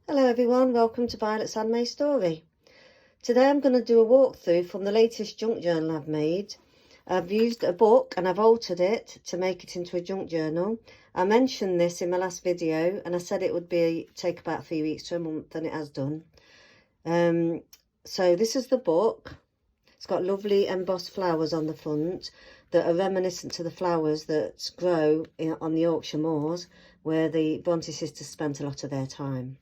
Hello everyone, welcome to Violet's Handmade Story. Today I'm going to do a walkthrough from the latest junk journal I've made. I've used a book and I've altered it to make it into a junk journal. I mentioned this in my last video and I said it would take about 3 weeks to a month, and it has done. So this is the book. It's got lovely embossed flowers on the front that are reminiscent to the flowers that grow on the Yorkshire moors where the Brontë sisters spent a lot of their time.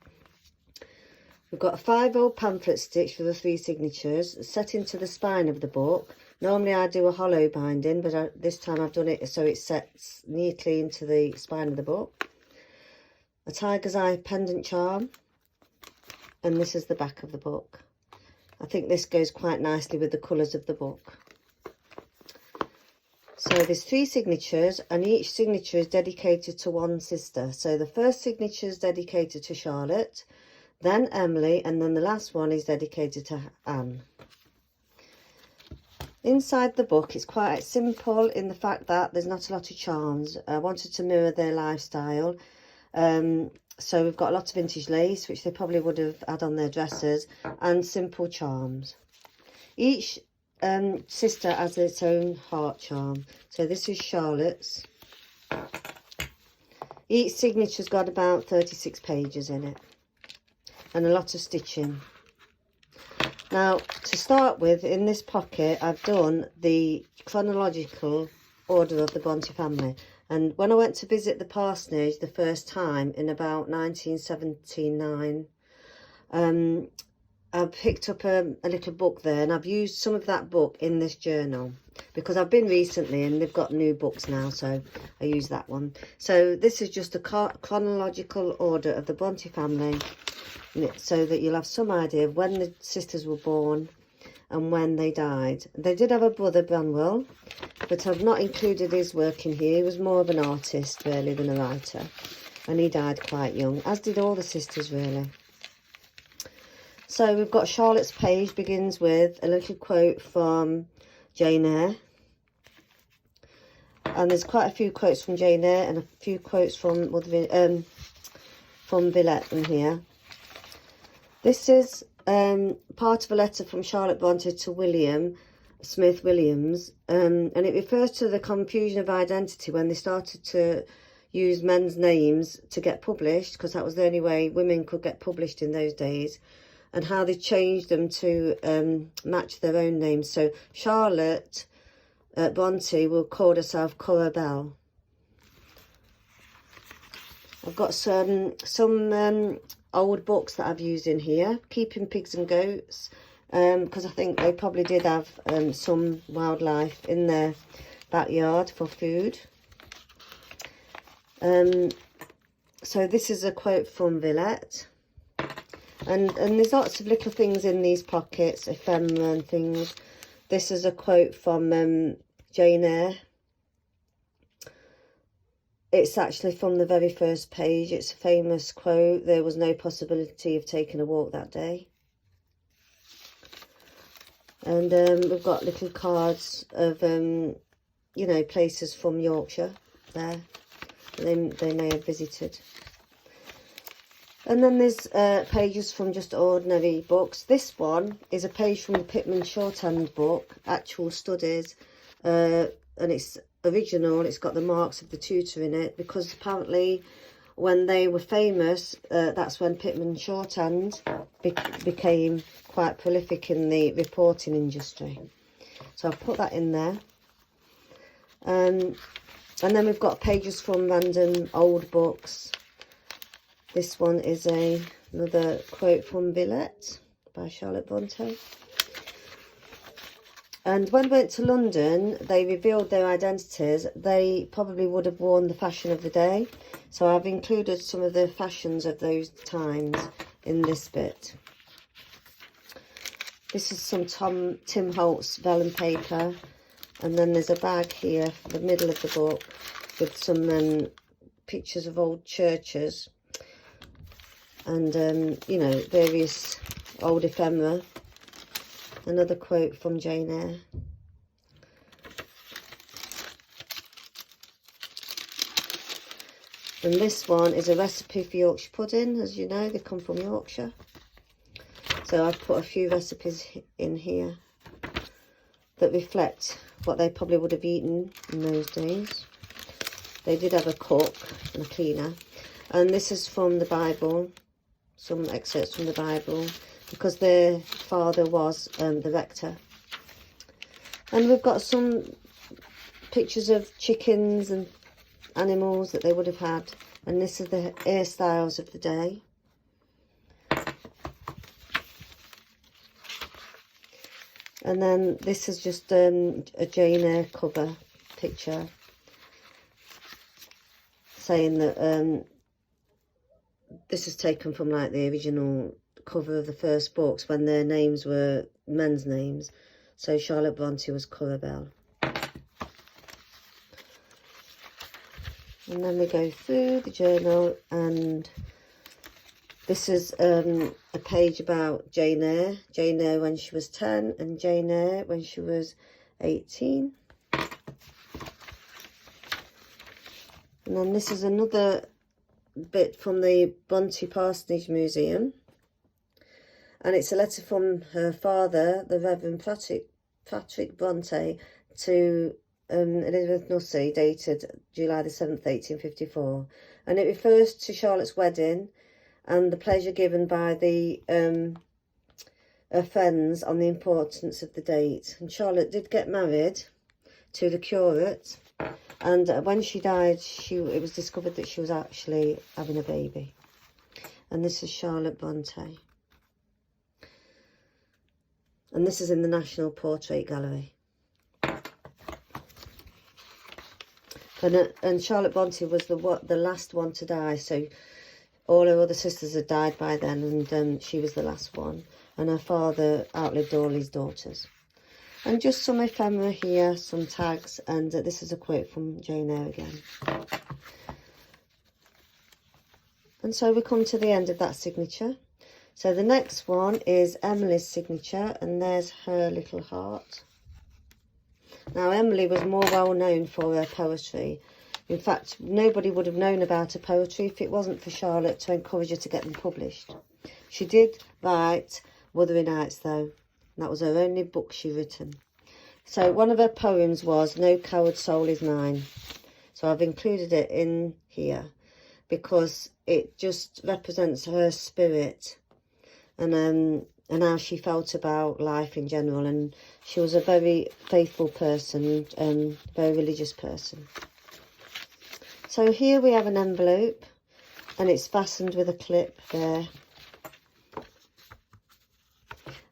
We've got a 5-old pamphlet stitch for the 3 signatures set into the spine of the book. Normally I do a hollow binding, but this time I've done it so it sets neatly into the spine of the book. A tiger's eye pendant charm, and this is the back of the book. I think this goes quite nicely with the colours of the book. So there's 3 signatures and each signature is dedicated to one sister. So the first signature is dedicated to Charlotte, then Emily, and then the last one is dedicated to Anne. Inside the book, it's quite simple in the fact that there's not a lot of charms. I wanted to mirror their lifestyle. So we've got a lot of vintage lace, which they probably would have had on their dresses, and simple charms. Each sister has its own heart charm. So this is Charlotte's. Each signature's got about 36 pages in it, and a lot of stitching. Now, to start with, in this pocket, I've done the chronological order of the Brontë family. And when I went to visit the parsonage the first time in about 1979, I picked up a little book there, and I've used some of that book in this journal because I've been recently and they've got new books now, so I use that one. So this is just a chronological order of the Brontë family, so that you'll have some idea of when the sisters were born and when they died. They did have a brother, Branwell, but I've not included his work in here. He was more of an artist really than a writer, and he died quite young, as did all the sisters really. So we've got Charlotte's page begins with a little quote from Jane Eyre, and there's quite a few quotes from Jane Eyre and a few quotes from Villette in here. This is part of a letter from Charlotte Brontë to William Smith Williams, and it refers to the confusion of identity when they started to use men's names to get published, because that was the only way women could get published in those days, and how they changed them to match their own names. So Charlotte Brontë will call herself Cora Bell. I've got some old books that I've used in here. Keeping Pigs and Goats, because I think they probably did have some wildlife in their backyard for food. So this is a quote from Villette. And there's lots of little things in these pockets, ephemera and things. This is a quote from Jane Eyre. It's actually from the very first page. It's a famous quote. There was no possibility of taking a walk that day. And we've got little cards of, you know, places from Yorkshire there. They may have visited. And then there's pages from just ordinary books. This one is a page from the Pitman shorthand book, Actual Studies, and it's original. It's got the marks of the tutor in it, because apparently when they were famous, that's when Pitman shorthand became quite prolific in the reporting industry. So I've put that in there. And then we've got pages from random old books. This one is another quote from Villette by Charlotte Brontë. And when they went to London, they revealed their identities. They probably would have worn the fashion of the day. So I've included some of the fashions of those times in this bit. This is some Tim Holtz vellum paper. And then there's a bag here for the middle of the book with some pictures of old churches. And, you know, various old ephemera. Another quote from Jane Eyre. And this one is a recipe for Yorkshire pudding. As you know, they come from Yorkshire. So I've put a few recipes in here that reflect what they probably would have eaten in those days. They did have a cook and a cleaner. And this is from the Bible, some excerpts from the Bible, because their father was the rector. And we've got some pictures of chickens and animals that they would have had. And this is the hairstyles of the day. And then this is just a Jane Eyre cover picture, saying that this is taken from like the original cover of the first books when their names were men's names. So Charlotte Brontë was Corabelle. And then we go through the journal, and this is a page about Jane Eyre. Jane Eyre when she was 10 and Jane Eyre when she was 18. And then this is another bit from the Brontë Parsonage Museum. And it's a letter from her father, the Reverend Patrick Brontë, to Elizabeth Nussey, dated July the 7th, 1854. And it refers to Charlotte's wedding and the pleasure given by her friends on the importance of the date. And Charlotte did get married to the curate, and when she died, it was discovered that she was actually having a baby. And this is Charlotte Brontë. And this is in the National Portrait Gallery. And Charlotte Brontë was the last one to die, so all her other sisters had died by then, and she was the last one. And her father outlived all his daughters. And just some ephemera here, some tags, and this is a quote from Jane Eyre again. And so we come to the end of that signature. So the next one is Emily's signature, and there's her little heart. Now, Emily was more well known for her poetry. In fact, nobody would have known about her poetry if it wasn't for Charlotte to encourage her to get them published. She did write Wuthering Heights, though. That was her only book she'd written. So one of her poems was No Coward Soul Is Mine. So I've included it in here because it just represents her spirit and how she felt about life in general. And she was a very faithful person and very religious person. So here we have an envelope, and it's fastened with a clip there.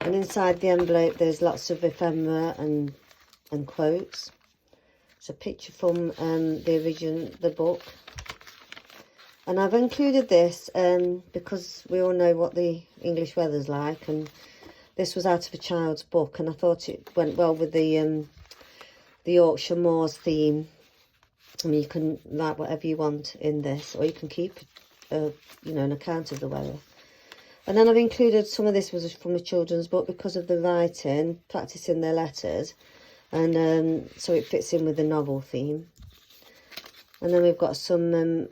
And inside the envelope there's lots of ephemera and quotes. It's a picture from the book. And I've included this because we all know what the English weather's like, and this was out of a child's book, and I thought it went well with the Yorkshire Moors theme. I mean, you can write whatever you want in this, or you can keep an account of the weather. And then I've included some of this was from a children's book because of the writing, practicing their letters, and so it fits in with the novel theme. And then we've got some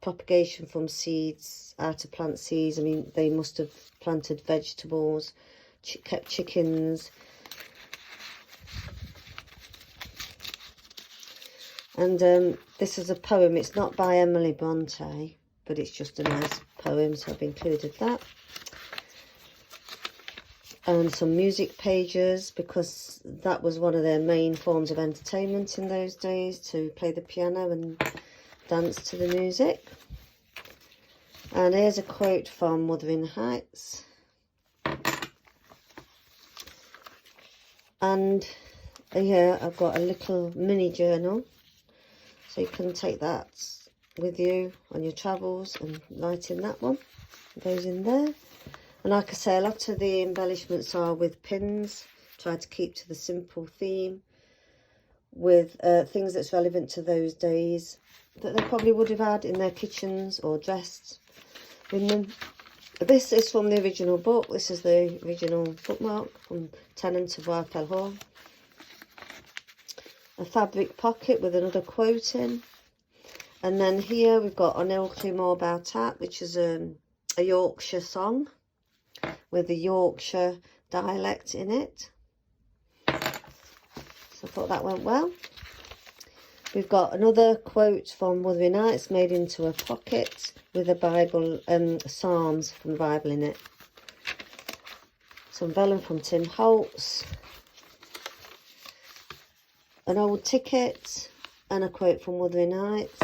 propagation from seeds, how to plant seeds. I mean, they must have planted vegetables, kept chickens. And this is a poem. It's not by Emily Brontë, but it's just a nice poem, so I've included that. And some music pages, because that was one of their main forms of entertainment in those days, to play the piano and dance to the music. And here's a quote from Wuthering Heights. And here I've got a little mini journal, so you can take that with you on your travels and write in that one. It goes in there. And like I say, a lot of the embellishments are with pins. Try to keep to the simple theme with things that's relevant to those days that they probably would have had in their kitchens or dressed in them. This is from the original book. This is the original bookmark from Tenant of Wildfell Hall. A fabric pocket with another quote in. And then here we've got "I Know More About That," which is a Yorkshire song with the Yorkshire dialect in it. So I thought that went well. We've got another quote from Wuthering Heights made into a pocket with a Bible, Psalms from the Bible in it. Some vellum from Tim Holtz. An old ticket and a quote from Wuthering Heights.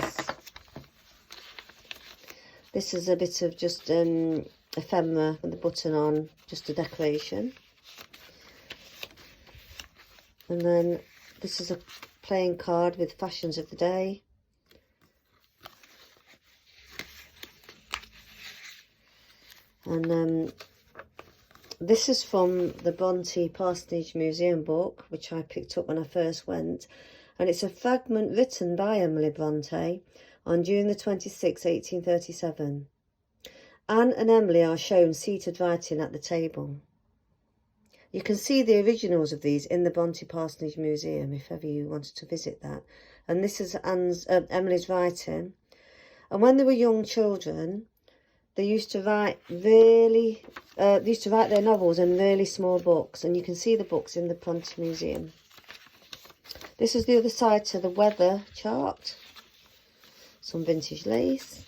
This is a bit of just ephemera with the button on, just a decoration. And then this is a playing card with fashions of the day. And this is from the Brontë Parsonage Museum book, which I picked up when I first went. And it's a fragment written by Emily Brontë on June the 26th, 1837. Anne and Emily are shown seated writing at the table. You can see the originals of these in the Brontë Parsonage Museum if ever you wanted to visit that. And this is Emily's writing. And when they were young children, they used to write their novels in really small books, and you can see the books in the Brontë Museum. This is the other side to the weather chart. Some vintage lace,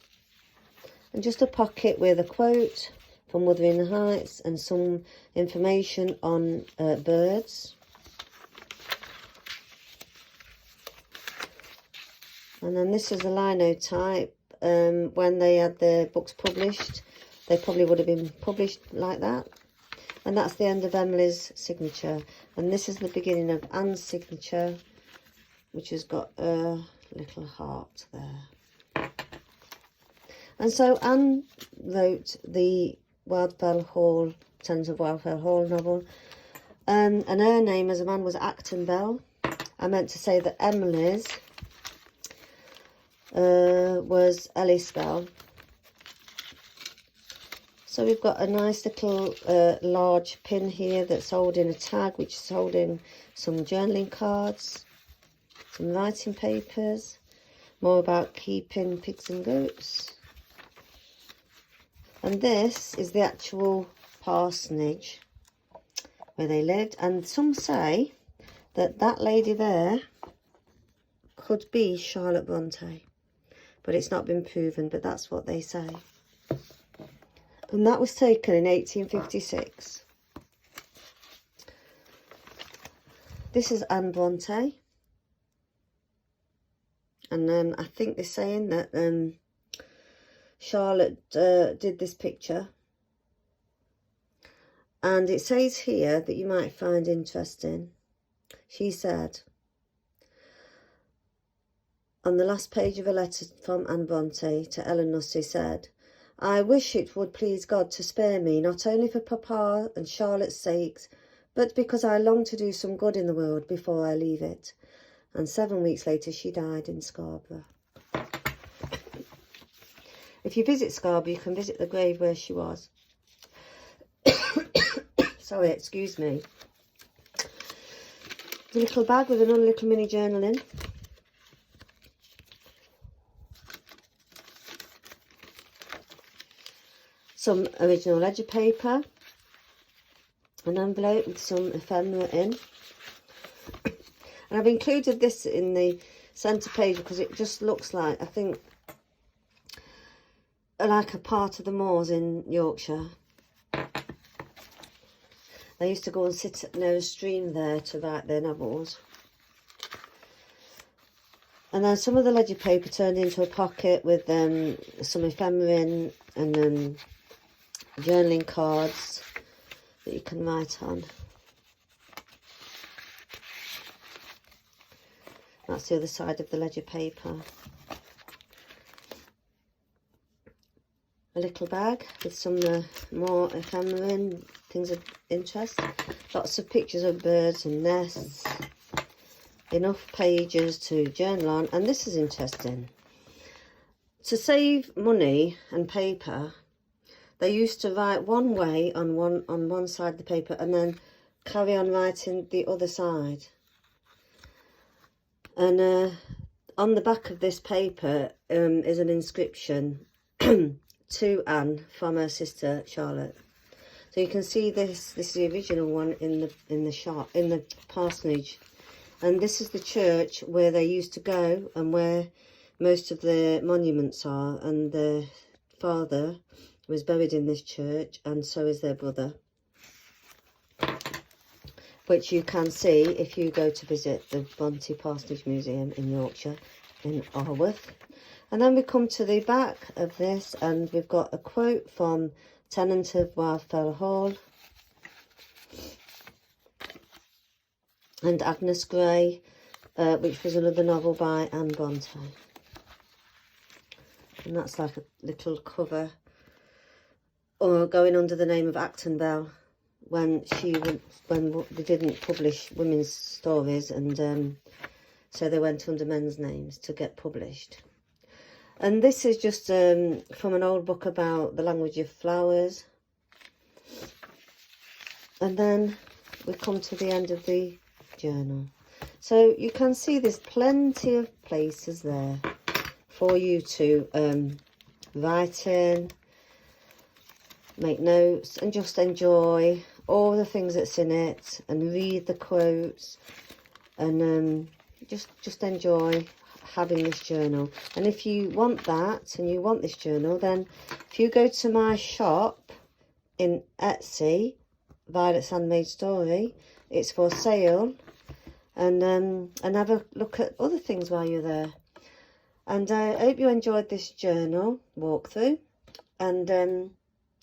and just a pocket with a quote from Wuthering Heights and some information on birds. And then this is a linotype. When they had their books published, they probably would have been published like that. And that's the end of Emily's signature. And this is the beginning of Anne's signature, which has got a little heart there. And so Anne wrote the Wildfell Hall, Tens of Wildfell Hall novel. And her name as a man was Acton Bell. I meant to say that Emily's was Ellis Bell. So we've got a nice little large pin here that's holding a tag, which is holding some journaling cards, some writing papers, more about keeping pigs and goats. And this is the actual parsonage where they lived. And some say that that lady there could be Charlotte Brontë. But it's not been proven, but that's what they say. And that was taken in 1856. This is Anne Brontë. And I think they're saying that Charlotte did this picture. And it says here that you might find interesting. She said, on the last page of a letter from Anne Brontë to Ellen Nussey, said, "I wish it would please God to spare me, not only for Papa and Charlotte's sakes, but because I long to do some good in the world before I leave it." And 7 weeks later, she died in Scarborough. If you visit Scarborough, you can visit the grave where she was. Sorry, excuse me. A little bag with another little mini journal in. Some original ledger paper, an envelope with some ephemera in. And I've included this in the centre page because it just looks like, I think, like a part of the moors in Yorkshire. They used to go and sit near a stream there to write their novels. And then some of the ledger paper turned into a pocket with some ephemera in, and then journaling cards that you can write on. That's the other side of the ledger paper. A little bag with some more ephemera in, things of interest. Lots of pictures of birds and nests. Enough pages to journal on. And this is interesting. To save money and paper, they used to write one way on one side of the paper and then carry on writing the other side. And on the back of this paper is an inscription to Anne from her sister Charlotte. So you can see this is the original one in the parsonage, and this is the church where they used to go and where most of the monuments are, and the father was buried in this church, and so is their brother, which you can see if you go to visit the Brontë Parsonage Museum in Yorkshire, in Arworth. And then we come to the back of this, and we've got a quote from tenant of Wildfell Hall, and Agnes Grey, which was another novel by Anne Brontë. And that's like a little cover, or going under the name of Acton Bell, when they didn't publish women's stories, and so they went under men's names to get published. And this is just from an old book about the language of flowers. And then we come to the end of the journal. So you can see there's plenty of places there for you to write in, make notes, and just enjoy all the things that's in it, and read the quotes, and just enjoy having this journal. And if you want that and you want this journal, then if you go to my shop in Etsy, Violet's Handmade Story, it's for sale, and have a look at other things while you're there. And I hope you enjoyed this journal walkthrough, and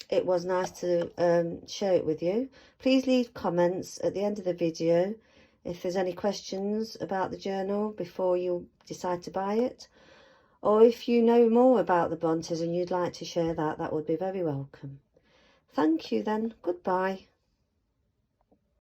it was nice to share it with you. Please leave comments at the end of the video if there's any questions about the journal before you decide to buy it, or if you know more about the Brontes and you'd like to share that, that would be very welcome. Thank you then. Goodbye.